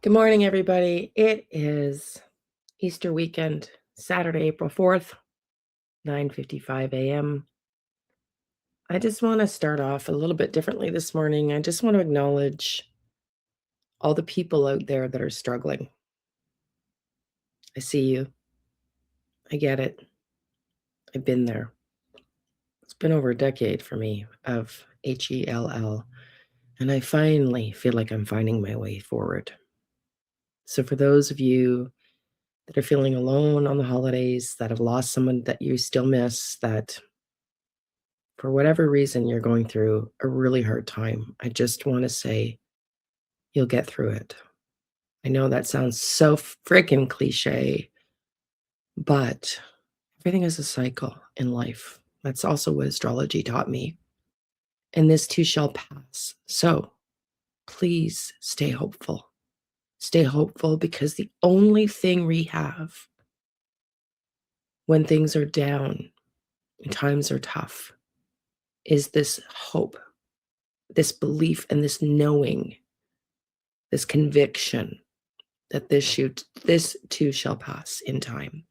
Good morning, everybody. It is Easter weekend, Saturday, April 4th, 9:55 a.m. I just want to start off a little bit differently this morning. I just want to acknowledge all the people out there that are struggling. I see you. I get it. I've been there. It's been over a decade for me of HELL, and I finally feel like I'm finding my way forward. So, for those of you that are feeling alone on the holidays, that have lost someone that you still miss, that for whatever reason you're going through a really hard time, I just want to say you'll get through it. I know that sounds so freaking cliche, but everything is a cycle in life. That's also what astrology taught me. And this too shall pass. So please stay hopeful. Stay hopeful because the only thing we have when things are down and times are tough is this hope, this belief, and this knowing, this conviction that this too shall pass in time.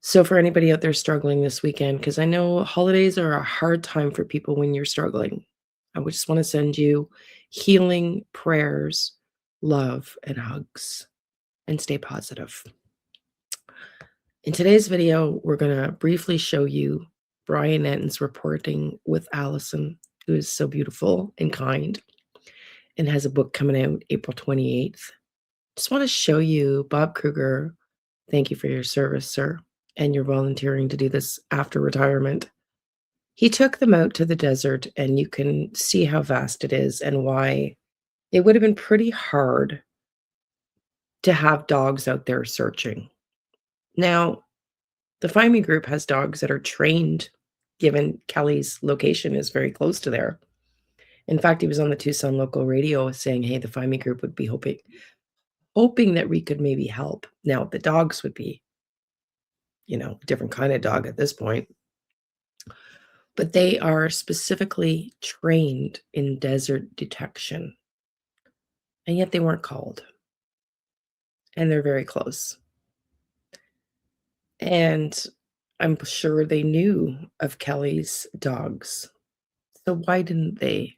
So for anybody out there struggling this weekend, because I know holidays are a hard time for people when you're struggling, I would just want to send you healing prayers, love, and hugs, and stay positive. In today's video, we're going to briefly show you Brian Enton's reporting with Allison, who is so beautiful and kind, and has a book coming out April 28th. Just want to show you Bob Kruger. Thank you for your service, sir, and your volunteering to do this after retirement. He took them out to the desert, and you can see how vast it is and why it would have been pretty hard to have dogs out there searching. Now, the Find Me group has dogs that are trained, given Kelly's location is very close to there. In fact, he was on the Tucson local radio saying, hey, the Find Me group would be hoping that we could maybe help. Now, the dogs would be, a different kind of dog at this point. But they are specifically trained in desert detection. And yet they weren't called. And they're very close. And I'm sure they knew of Kelly's dogs. So why didn't they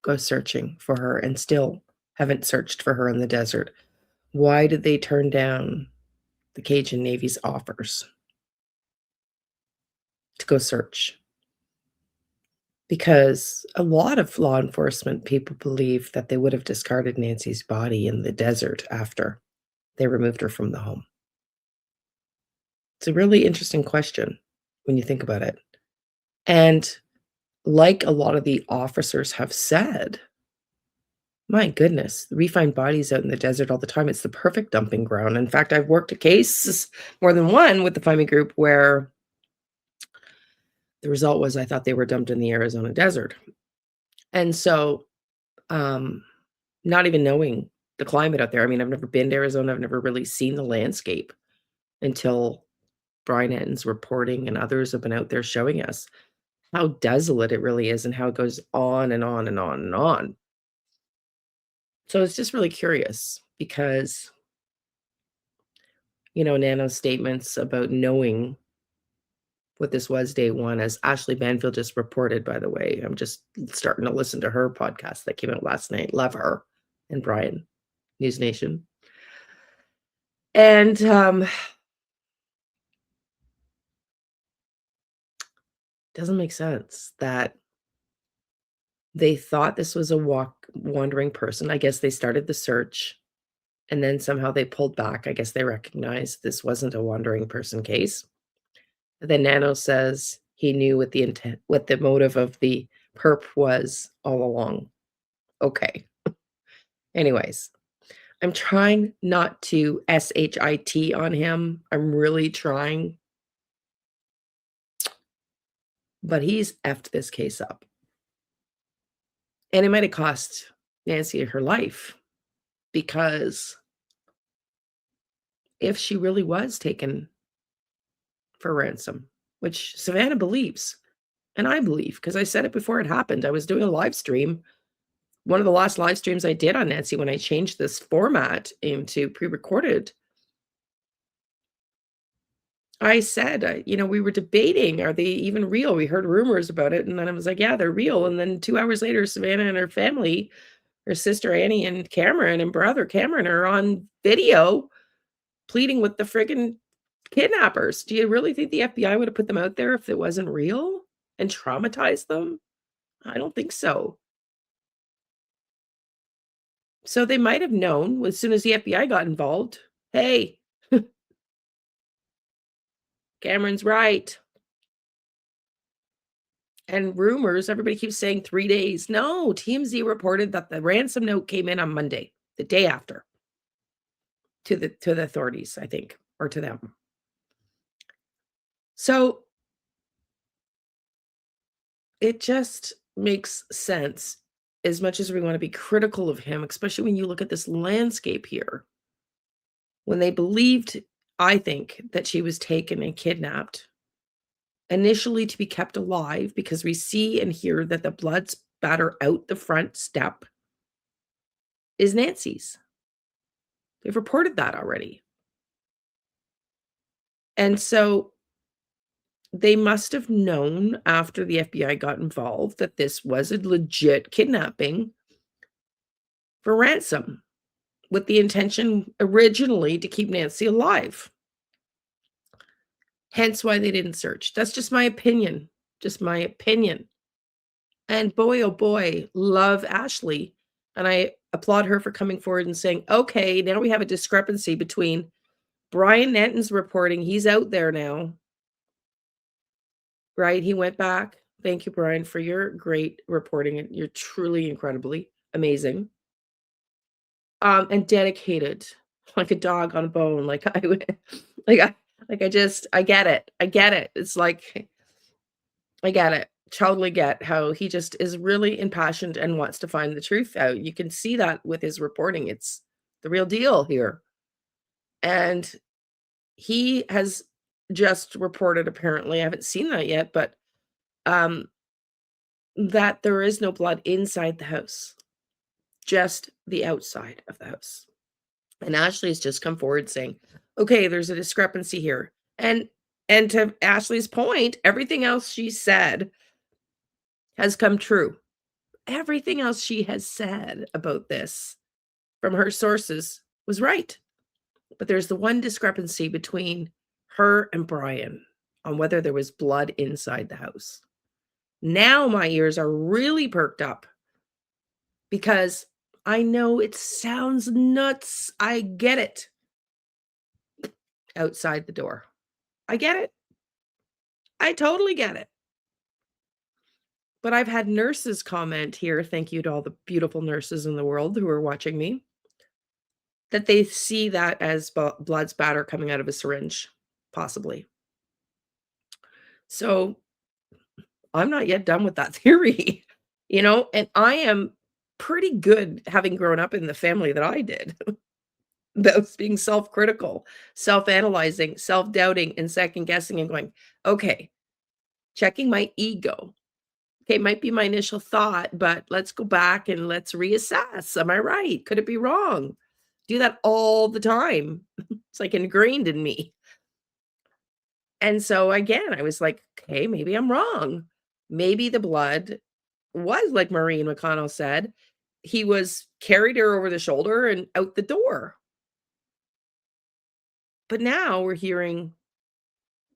go searching for her and still haven't searched for her in the desert? Why did they turn down the Cajun Navy's offers to go search? Because a lot of law enforcement people believe that they would have discarded Nancy's body in the desert after they removed her from the home. It's a really interesting question when you think about it. And like a lot of the officers have said, my goodness, we find bodies out in the desert all the time. It's the perfect dumping ground. In fact, I've worked a case, more than one, with the Find Me group where the result was I thought they were dumped in the Arizona desert. And so, not even knowing the climate out there. I mean, I've never been to Arizona. I've never really seen the landscape until Brian Enton's reporting and others have been out there showing us how desolate it really is and how it goes on and on and on and on. So it's just really curious because, Nano's statements about knowing what this was day one, as Ashley Banfield just reported, by the way. I'm just starting to listen to her podcast that came out last night. Love her and Brian, News Nation. And doesn't make sense that they thought this was a wandering person. I guess they started the search and then somehow they pulled back. I guess they recognized this wasn't a wandering person case. Then Nano says he knew what the intent, what the motive of the perp was all along. Okay. Anyways, I'm trying not to SHIT on him. I'm really trying. But he's effed this case up. And it might have cost Nancy her life, because if she really was taken for ransom, which Savannah believes, and I believe, because I said it before it happened. I was doing a live stream one of the last live streams I did on Nancy when I changed this format into pre-recorded, I said, we were debating, are they even real? We heard rumors about it, and then I was like, "Yeah, they're real." And then 2 hours later, Savannah and her family, her sister Annie and Cameron and brother Cameron are on video pleading with the friggin' kidnappers. Do you really think the FBI would have put them out there if it wasn't real and traumatized them? I don't think so. So they might have known as soon as the FBI got involved, "Hey, Cameron's right." And rumors, everybody keeps saying 3 days. No, TMZ reported that the ransom note came in on Monday, the day after, to the authorities, I think, or to them. So it just makes sense as much as we wanna be critical of him, especially when you look at this landscape here. When they believed, I think, that she was taken and kidnapped, initially to be kept alive because we see and hear that the blood spatter out the front step is Nancy's. They've reported that already. And so they must have known after the FBI got involved that this was a legit kidnapping for ransom with the intention originally to keep Nancy alive. Hence why they didn't search. That's just my opinion. Just my opinion. And boy, oh boy, love Ashley. And I applaud her for coming forward and saying, okay, now we have a discrepancy between Brian Nenton's reporting. He's out there now, right? He went back. Thank you, Brian, for your great reporting. You're truly incredibly amazing. And dedicated, like a dog on a bone. Like I would, like I get it. I get it. It's like I get it. Totally get how he just is really impassioned and wants to find the truth out. You can see that with his reporting. It's the real deal here. And he has just reported, apparently, I haven't seen that yet, but um that there is no blood inside the house, just the outside of the house. And Ashley has just come forward saying, okay, there's a discrepancy here. And to Ashley's point, everything else she said has come true. Everything else she has said about this from her sources was right. But there's the one discrepancy between her and Brian on whether there was blood inside the house. Now my ears are really perked up because I know it sounds nuts. I get it. Outside the door. I get it. I totally get it. But I've had nurses comment here, thank you to all the beautiful nurses in the world who are watching me, that they see that as blood spatter coming out of a syringe, possibly. So I'm not yet done with that theory, and I am pretty good having grown up in the family that I did. That's being self-critical, self-analyzing, self-doubting, and second-guessing and going, "Okay, checking my ego. Okay, might be my initial thought, but let's go back and let's reassess. Am I right? Could it be wrong?" Do that all the time. It's like ingrained in me. And so again, I was like, "Okay, maybe I'm wrong. Maybe the blood was like Maureen McConnell said, he was carried her over the shoulder and out the door." But now we're hearing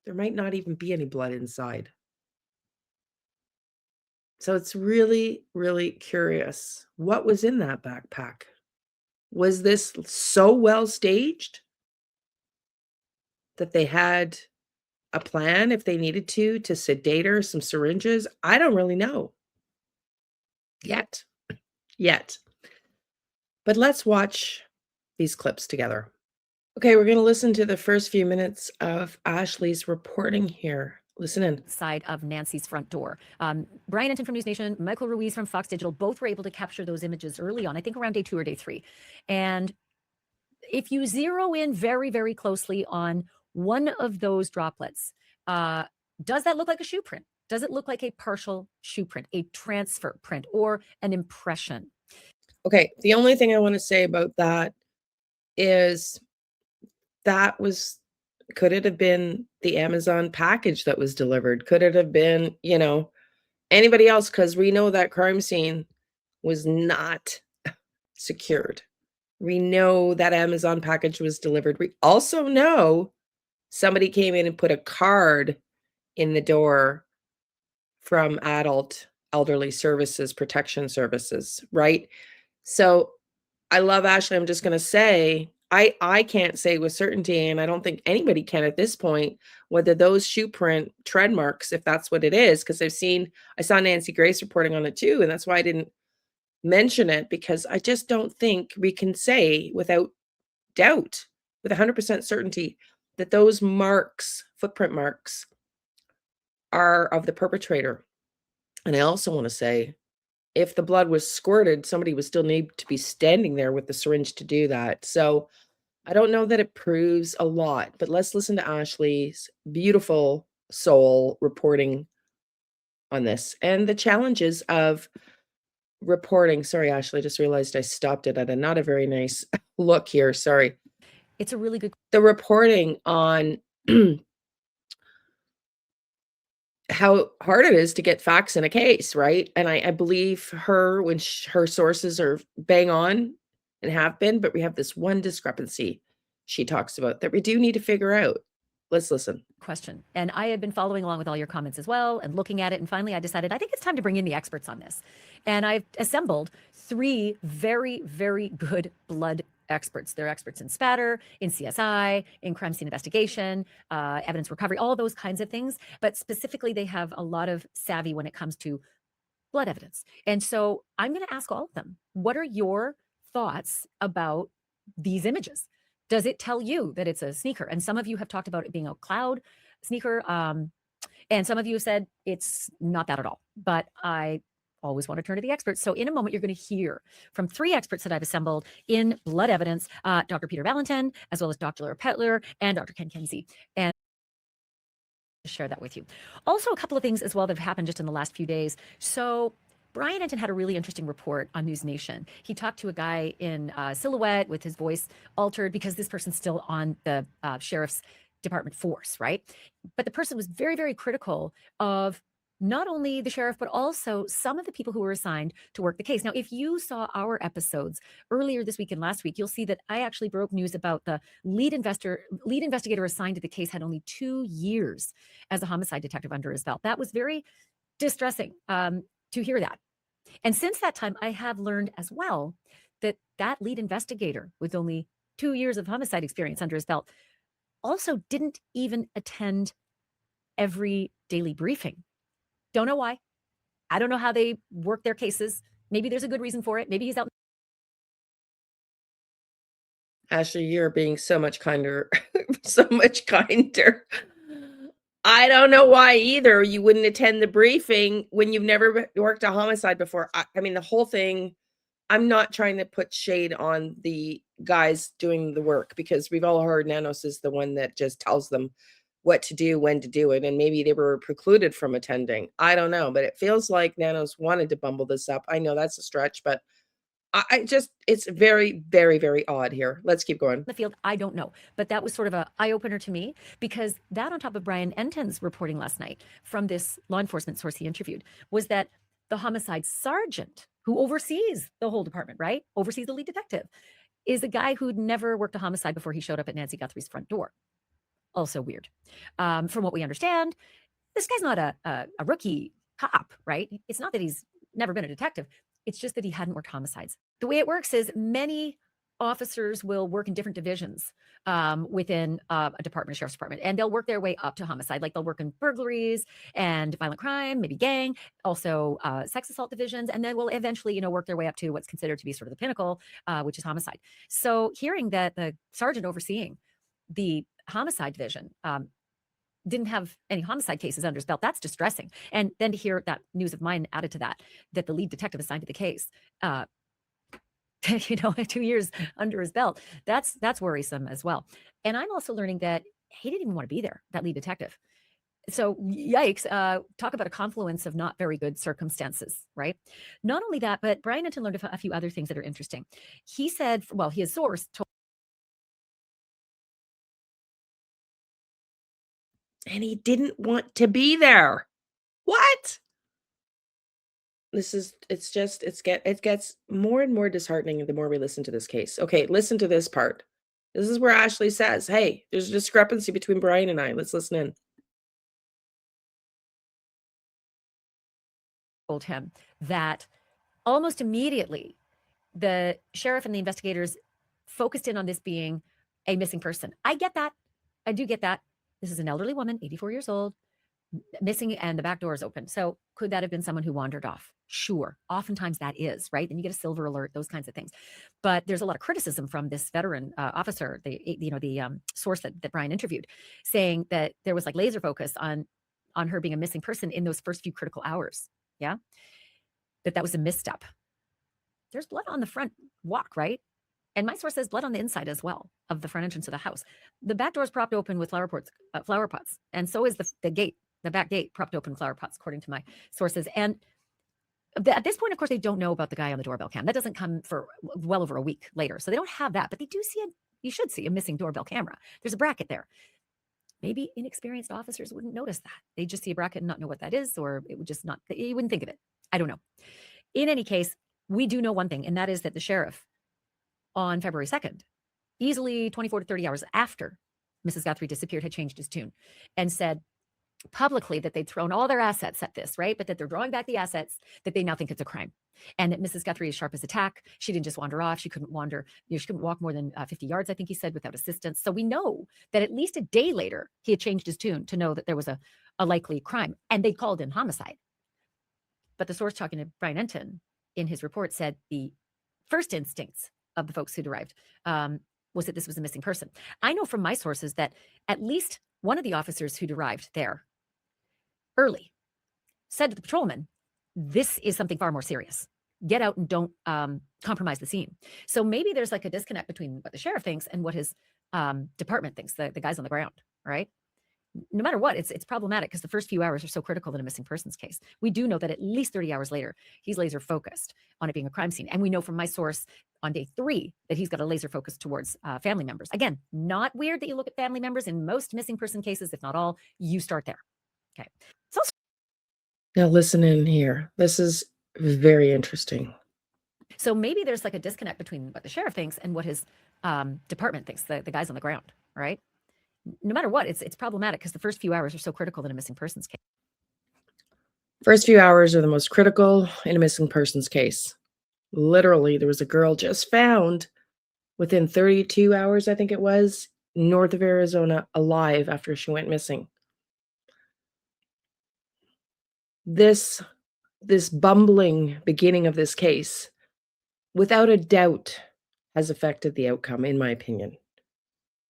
there might not even be any blood inside. So it's really, really curious. What was in that backpack? Was this so well staged that they had a plan if they needed to sedate her, some syringes? I don't really know yet. Yet. But let's watch these clips together. Okay, we're going to listen to the first few minutes of Ashley's reporting here. Listen in. Side of Nancy's front door. Brian Enton from News Nation, Michael Ruiz from Fox Digital, both were able to capture those images early on, I think around day 2 or day 3. And if you zero in very, very closely on one of those droplets, does that look like a shoe print? Does it look like a partial shoe print, a transfer print, or an impression? Okay, the only thing I want to say about that is that was could it have been the Amazon package that was delivered? Could it have been, anybody else? Because we know that crime scene was not secured. We know that Amazon package was delivered. We also know somebody came in and put a card in the door from elderly services, protection services, right? So I love Ashley. I'm just going to say, I can't say with certainty, and I don't think anybody can at this point, whether those shoe print tread marks, if that's what it is, because I saw Nancy Grace reporting on it too, and that's why I didn't mention it, because I just don't think we can say without doubt, with 100% certainty, that those marks, footprint marks, are of the perpetrator. And I also want to say, if the blood was squirted, somebody would still need to be standing there with the syringe to do that. So I don't know that it proves a lot, but let's listen to Ashley's beautiful soul reporting on this and the challenges of reporting. Sorry, Ashley, I just realized I stopped it at a not a very nice look here. Sorry. It's a really good The reporting on how hard it is to get facts in a case, right? And I believe her when her sources are bang on and have been, but we have this one discrepancy she talks about that we do need to figure out. Let's listen. question. And I had been following along with all your comments as well and looking at it. And finally, I decided I think it's time to bring in the experts on this. And I've assembled 3 very, very good blood experts. They're experts in spatter, in CSI, in crime scene investigation, evidence recovery, all those kinds of things. But specifically, they have a lot of savvy when it comes to blood evidence. And so I'm going to ask all of them, what are your thoughts about these images? Does it tell you that it's a sneaker? And some of you have talked about it being a cloud sneaker. And some of you have said it's not that at all. But I always want to turn to the experts. So in a moment, you're going to hear from 3 experts that I've assembled in blood evidence, Dr. Peter Valentin, as well as Dr. Laura Petler and Dr. Ken Kenzie. And share that with you. Also, a couple of things as well that have happened just in the last few days. So Brian Enton had a really interesting report on News Nation. He talked to a guy in silhouette with his voice altered because this person's still on the sheriff's department force, right? But the person was very, very critical of not only the sheriff, but also some of the people who were assigned to work the case. Now, if you saw our episodes earlier this week and last week, you'll see that I actually broke news about the lead investigator assigned to the case had only 2 years as a homicide detective under his belt. That was very distressing to hear that. And since that time, I have learned as well that that lead investigator with only 2 years of homicide experience under his belt also didn't even attend every daily briefing. Don't know why. I don't know how they work their cases. Maybe there's a good reason for it. Maybe he's out. Ashley, you're being so much kinder, so much kinder. I don't know why either you wouldn't attend the briefing when you've never worked a homicide before. I mean, the whole thing, I'm not trying to put shade on the guys doing the work because we've all heard Nanos is the one that just tells them what to do, when to do it, and maybe they were precluded from attending. I don't know, but it feels like Nanos wanted to bumble this up. I know that's a stretch, but I just, it's very, very, very odd here. Let's keep going. The field, I don't know, but that was sort of an eye-opener to me because that on top of Brian Enton's reporting last night from this law enforcement source he interviewed was that the homicide sergeant who oversees the whole department, right, oversees the lead detective, is a guy who'd never worked a homicide before he showed up at Nancy Guthrie's front door. Also weird. From what we understand, this guy's not a rookie cop, right? It's not that he's never been a detective. It's just that he hadn't worked homicides. The way it works is many officers will work in different divisions within a department, a sheriff's department, and they'll work their way up to homicide. Like they'll work in burglaries and violent crime, maybe gang, also sex assault divisions, and then will eventually, work their way up to what's considered to be sort of the pinnacle, which is homicide. So hearing that the sergeant overseeing the homicide division didn't have any homicide cases under his belt, that's distressing. And then to hear that news of mine added to that the lead detective assigned to the case, 2 years under his belt, that's worrisome as well. And I'm also learning that he didn't even want to be there, that lead detective. So yikes, talk about a confluence of not very good circumstances, right? Not only that, but Brian Enton learned a few other things that are interesting. He said, well, his source told. And he didn't want to be there. What? It gets more and more disheartening the more we listen to this case. Okay, listen to this part. This is where Ashley says, "Hey, there's a discrepancy between Brian and I." Let's listen in. Told him that almost immediately the sheriff and the investigators focused in on this being a missing person. I get that. I do get that. This is an elderly woman, 84 years old, missing, and the back door is open. So could that have been someone who wandered off? Sure. Oftentimes that is, right? Then you get a silver alert, those kinds of things. But there's a lot of criticism from this veteran officer, the source that Brian interviewed, saying that there was like laser focus on her being a missing person in those first few critical hours. Yeah. That was a misstep. There's blood on the front walk, right? And my source says blood on the inside as well of the front entrance of the house. The back door is propped open with flower pots, and so is the gate, the back gate propped open with flower pots, according to my sources. And at this point, of course, they don't know about the guy on the doorbell cam. That doesn't come for well over a week later, so they don't have that. But they do see you should see a missing doorbell camera. There's a bracket there. Maybe inexperienced officers wouldn't notice that. They just see a bracket and not know what that is, or it would just not. You wouldn't think of it. I don't know. In any case, we do know one thing, and that is that the sheriff on February 2nd, easily 24 to 30 hours after Mrs. Guthrie disappeared, had changed his tune and said publicly that they'd thrown all their assets at this, right? But that they're drawing back the assets, that they now think it's a crime. And that Mrs. Guthrie is sharp as a tack. She didn't just wander off. She couldn't wander, she couldn't walk more than 50 yards, I think he said, without assistance. So we know that at least a day later, he had changed his tune to know that there was a likely crime. And they called in homicide. But the source talking to Brian Enton in his report said the first instincts of the folks who'd arrived was that this was a missing person. I know from my sources that at least one of the officers who'd arrived there early said to the patrolman, this is something far more serious. Get out and don't compromise the scene. So maybe there's like a disconnect between what the sheriff thinks and what his department thinks, the guys on the ground, right? No matter what, it's problematic because the first few hours are so critical in a missing persons case. We do know that at least 30 hours later, he's laser focused on it being a crime scene. And we know from my source on day 3 that he's got a laser focus towards family members. Again, not weird that you look at family members in most missing person cases, if not all, you start there. Okay. It's also Now listen in here. This is very interesting. so maybe there's like a disconnect between what the sheriff thinks and what his department thinks, the guys on the ground, right? No matter what, it's problematic because the first few hours are so critical in a missing persons case. First few hours are the most critical in a missing persons case. Literally, there was a girl just found within 32 hours, I think it was, north of Arizona, alive after she went missing. This bumbling beginning of this case, without a doubt, has affected the outcome, in my opinion.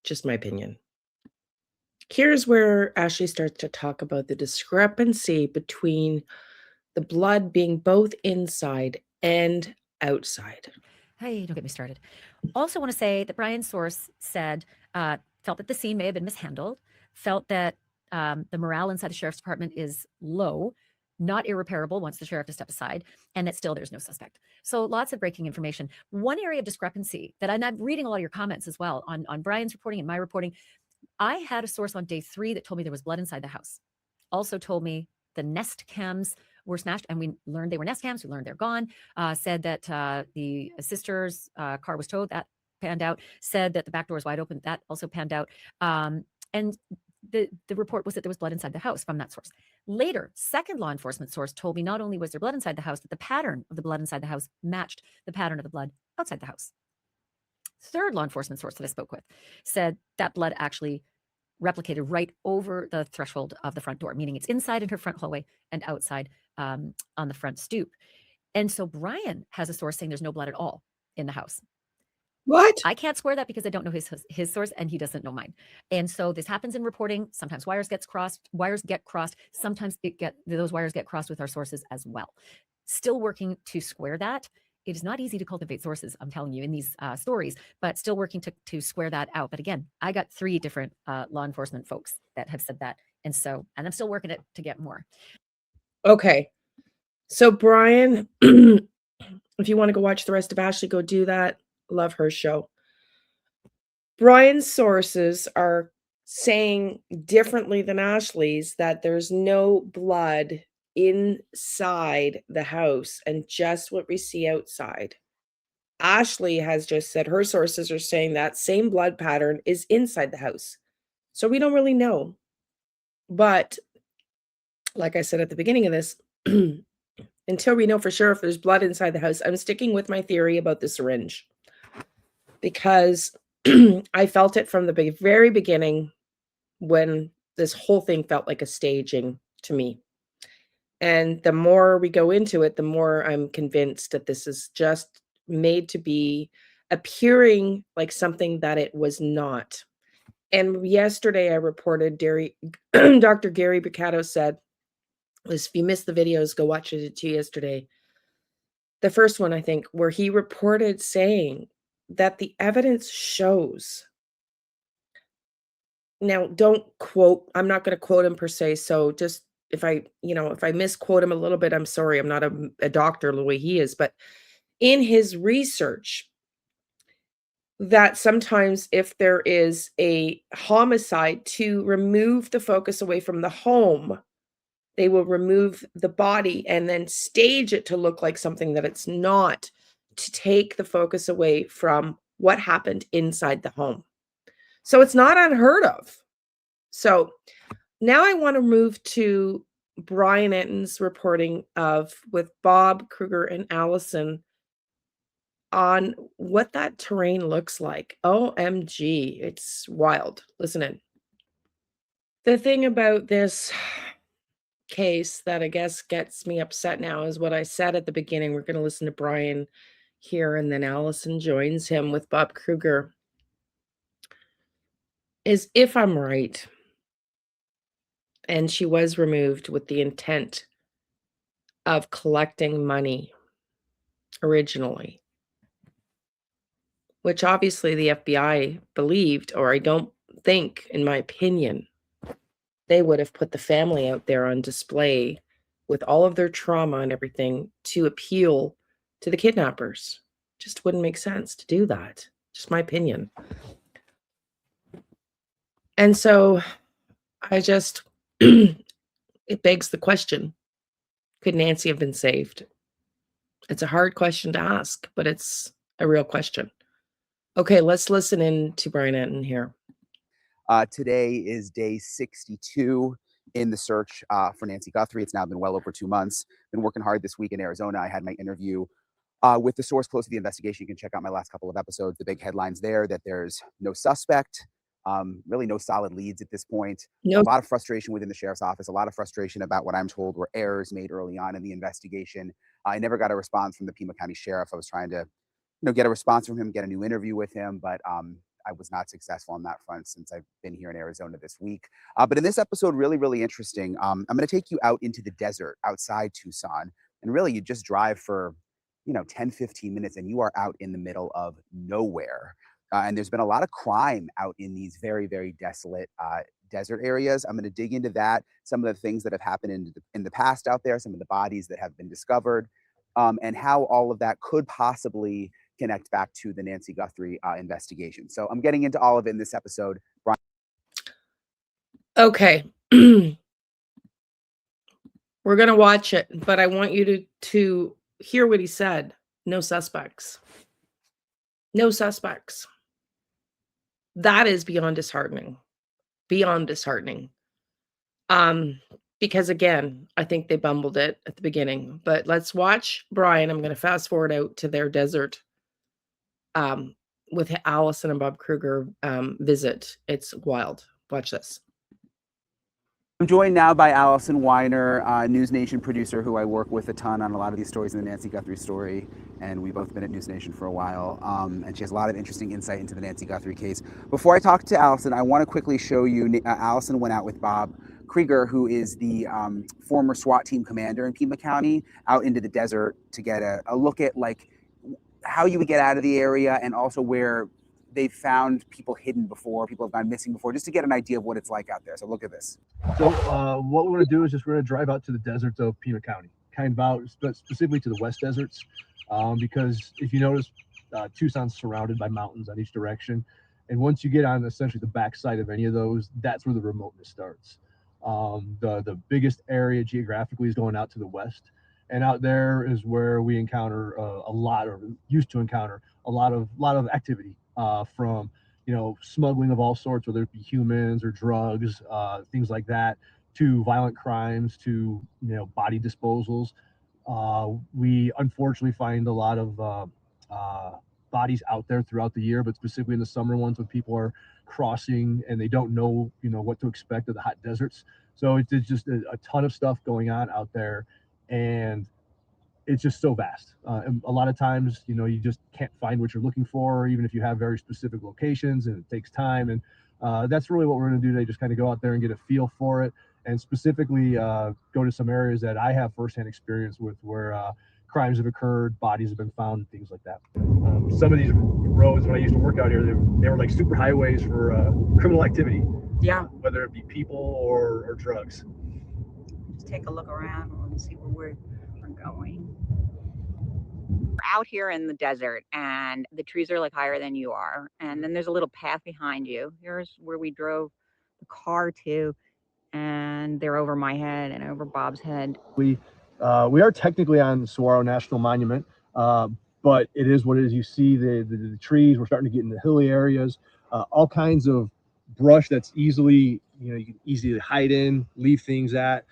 Just my opinion. Here's where Ashley starts to talk about the discrepancy between the blood being both inside and outside. Hey, don't get me started. Also want to say that Brian's source said, felt that the scene may have been mishandled, felt that the morale inside the sheriff's department is low, not irreparable once the sheriff has stepped aside, and that still there's no suspect. So lots of breaking information. One area of discrepancy that I'm reading a lot of your comments as well on Brian's reporting and my reporting. I had a source on day 3 that told me there was blood inside the house. Also told me the Nest cams were smashed, and we learned they were Nest cams. We learned they're gone. Said that the sister's car was towed. That panned out. Said that the back door is wide open. That also panned out. And the report was that there was blood inside the house from that source. Later, second law enforcement source told me not only was there blood inside the house, that the pattern of the blood inside the house matched the pattern of the blood outside the house. Third law enforcement source that I spoke with said that blood actually replicated right over the threshold of the front door, meaning it's inside in her front hallway and outside on the front stoop. And so Brian has a source saying there's no blood at all in the house. What? I can't swear that because I don't know his source and he doesn't know mine. And so this happens in reporting. Sometimes wires get crossed. Sometimes those wires get crossed with our sources as well. Still working to square that. It is not easy to cultivate sources, I'm telling you, in these stories, but still working to square that out. But again, I got 3 different law enforcement folks that have said that And I'm still working it to get more. Okay. So Brian, if you want to go watch the rest of Ashley, go do that. Love her show. Brian's sources are saying differently than Ashley's that there's no blood inside the house and just what we see outside. Ashley has just said her sources are saying that same blood pattern is inside the house. So we don't really know. But like I said at the beginning of this, until we know for sure if there's blood inside the house, I'm sticking with my theory about the syringe because I felt it from the very beginning when this whole thing felt like a staging to me. And the more we go into it, the more I'm convinced that this is just made to be appearing like something that it was not. And yesterday I reported Dr. Gary Bucato said, if you missed the videos, go watch it too yesterday. The first one, I think, where he reported saying that the evidence shows. Now, don't quote, I'm not going to quote him per se. So just if I misquote him a little bit, I'm sorry. I'm not a doctor the way he is, but in his research, that sometimes if there is a homicide, to remove the focus away from the home, they will remove the body and then stage it to look like something that it's not, to take the focus away from what happened inside the home. So it's not unheard of. So now I want to move to Brian Enton's reporting with Bob Kruger and Allison on what that terrain looks like. OMG, it's wild. Listen in. The thing about this case that I guess gets me upset now is what I said at the beginning. We're going to listen to Brian here, and then Allison joins him with Bob Kruger. Is if I'm right, and she was removed with the intent of collecting money originally, which obviously the FBI believed, or I don't think, in my opinion, they would have put the family out there on display with all of their trauma and everything to appeal to the kidnappers. Just wouldn't make sense to do that. Just my opinion. And so I just, it begs the question, could Nancy have been saved? It's a hard question to ask, but it's a real question. Okay, let's listen in to Brian Enton here. Today is day 62 in the search for Nancy Guthrie. It's now been well over 2 months. Been working hard this week in Arizona. I had my interview with the source close to the investigation. You can check out my last couple of episodes. The big headlines there that there's no suspect, really no solid leads at this point. No. A lot of frustration within the sheriff's office, a lot of frustration about what I'm told were errors made early on in the investigation. I never got a response from the Pima County Sheriff. I was trying to get a response from him, get a new interview with him, but I was not successful on that front since I've been here in Arizona this week. But in this episode, really, really interesting. I'm going to take you out into the desert outside Tucson. And really, you just drive for, 10, 15 minutes and you are out in the middle of nowhere. And there's been a lot of crime out in these very, very desolate desert areas. I'm going to dig into that, some of the things that have happened in the past out there, some of the bodies that have been discovered, and how all of that could possibly connect back to the Nancy Guthrie investigation. So I'm getting into all of it in this episode. Brian. Okay. We're going to watch it, but I want you to hear what he said. No suspects. No suspects. That is beyond disheartening. Beyond disheartening. Because again, I think they bumbled it at the beginning. But let's watch Brian. I'm going to fast forward out to their desert with Allison and Bob Kruger visit. It's wild. Watch this. I'm joined now by Allison Weiner, News Nation producer who I work with a ton on a lot of these stories in the Nancy Guthrie story, and we've both been at News Nation for a while, and she has a lot of interesting insight into the Nancy Guthrie case. Before I talk to Allison, I want to quickly show you, Allison went out with Bob Krieger, who is the former SWAT team commander in Pima County, out into the desert to get a look at like how you would get out of the area and also where they've found people hidden before, people have gone missing before, just to get an idea of what it's like out there. So look at this. So what we're going to do is just we're going to drive out to the deserts of Pima County, kind of out specifically to the west deserts, because if you notice, Tucson's surrounded by mountains on each direction. And once you get on essentially the backside of any of those, that's where the remoteness starts. The biggest area geographically is going out to the west. And out there is where we encounter a lot, or used to encounter a lot of activity from, smuggling of all sorts, whether it be humans or drugs, things like that, to violent crimes, to, body disposals. We unfortunately find a lot of bodies out there throughout the year, but specifically in the summer ones when people are crossing and they don't know, what to expect of the hot deserts. So it's just a ton of stuff going on out there, and it's just so vast. And a lot of times, you just can't find what you're looking for, even if you have very specific locations, and it takes time. And that's really what we're going to do today, just kind of go out there and get a feel for it, and specifically go to some areas that I have firsthand experience with, where crimes have occurred, bodies have been found, things like that. Some of these roads, when I used to work out here, they were like super highways for criminal activity. Yeah. Whether it be people or drugs. Let's take a look around and see where we're going. We're out here in the desert, and the trees are like higher than you are. And then there's a little path behind you. Here's where we drove the car to, and they're over my head and over Bob's head. We are technically on the Saguaro National Monument, but it is what it is. You see the trees. We're starting to get into hilly areas, all kinds of brush that's easily, you can easily hide in, leave things at,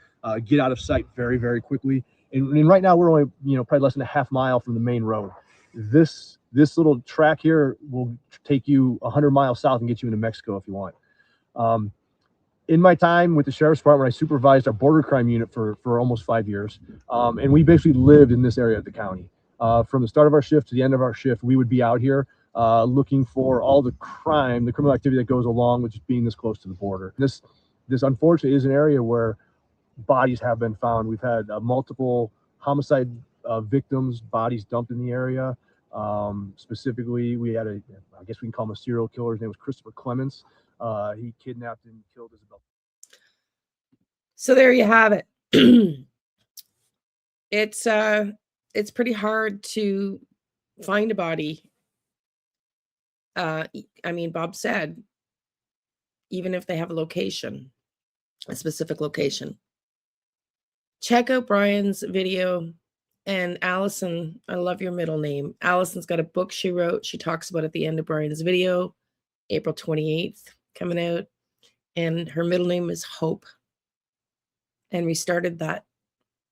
get out of sight very, very quickly. And right now we're only, probably less than a half mile from the main road. This little track here will take you 100 miles south and get you into Mexico if you want. In my time with the Sheriff's Department, I supervised our border crime unit for almost 5 years. And we basically lived in this area of the county. From the start of our shift to the end of our shift, we would be out here looking for all the crime, the criminal activity that goes along with just being this close to the border. This unfortunately is an area where bodies have been found. We've had multiple homicide victims, bodies dumped in the area. Specifically, we had I guess we can call him a serial killer. His name was Christopher Clements. He kidnapped and killed Isabel. So there you have it. It's pretty hard to find a body. Bob said, even if they have a specific location. Check out Brian's video. And Allison, I love your middle name. Allison's got a book she wrote. She talks about at the end of Brian's video, April 28th, coming out. And her middle name is Hope. And we started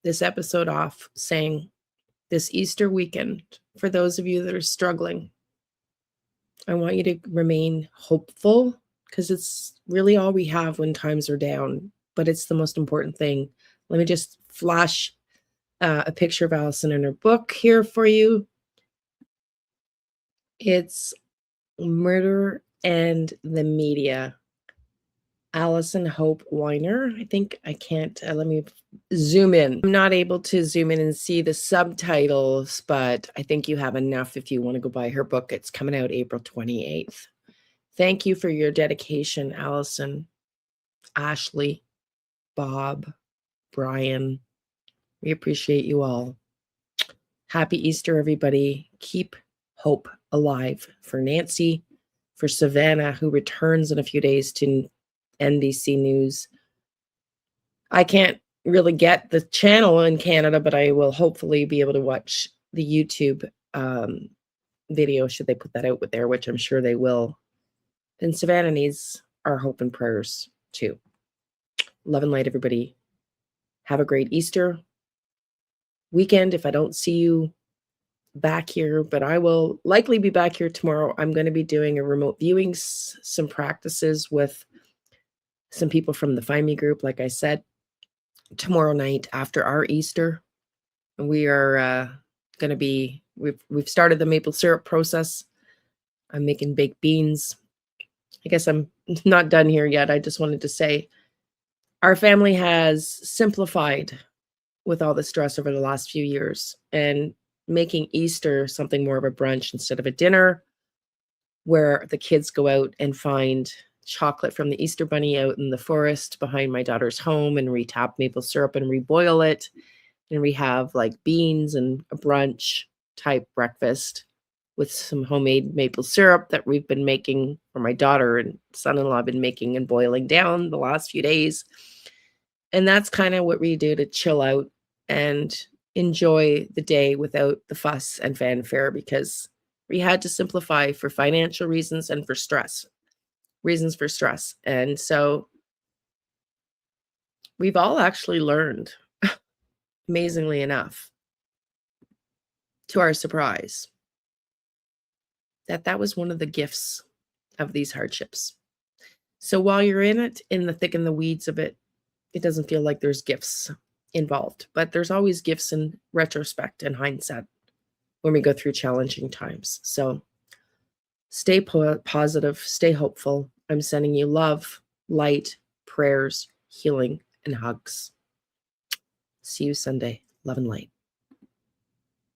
this episode off saying, this Easter weekend, for those of you that are struggling, I want you to remain hopeful, because it's really all we have when times are down, but it's the most important thing. Let me just flash a picture of Allison in her book here for you. It's Murder and the Media. Allison Hope Weiner. I think I can't, let me zoom in. I'm not able to zoom in and see the subtitles, but I think you have enough if you want to go buy her book. It's coming out April 28th. Thank you for your dedication, Allison, Ashley, Bob, Brian. We appreciate you all. Happy Easter, everybody. Keep hope alive for Nancy, for Savannah, who returns in a few days to NBC News. I can't really get the channel in Canada, but I will hopefully be able to watch the YouTube video, should they put that out with there, which I'm sure they will. And Savannah needs our hope and prayers too. Love and light, everybody. Have a great Easter weekend if I don't see you back here, but I will likely be back here tomorrow. I'm going to be doing a remote viewing, some practices with some people from the Find Me group, like I said, tomorrow night after our Easter. And we are going to be, we've started the maple syrup process. I'm making baked beans. I guess I'm not done here yet. I just wanted to say our family has simplified with all the stress over the last few years, and making Easter something more of a brunch instead of a dinner where the kids go out and find chocolate from the Easter Bunny out in the forest behind my daughter's home and retap maple syrup and reboil it. And we have like beans and a brunch type breakfast with some homemade maple syrup that we've been making, or my daughter and son-in-law have been making and boiling down the last few days. And that's kind of what we do to chill out and enjoy the day without the fuss and fanfare, because we had to simplify for financial reasons and for reasons for stress. And so we've all actually learned, amazingly enough, to our surprise, that was one of the gifts of these hardships. So while you're in it, in the thick and the weeds of it, it doesn't feel like there's gifts involved, but there's always gifts in retrospect and hindsight when we go through challenging times. So stay positive, stay hopeful. I'm sending you love, light, prayers, healing, and hugs. See you Sunday. Love and light.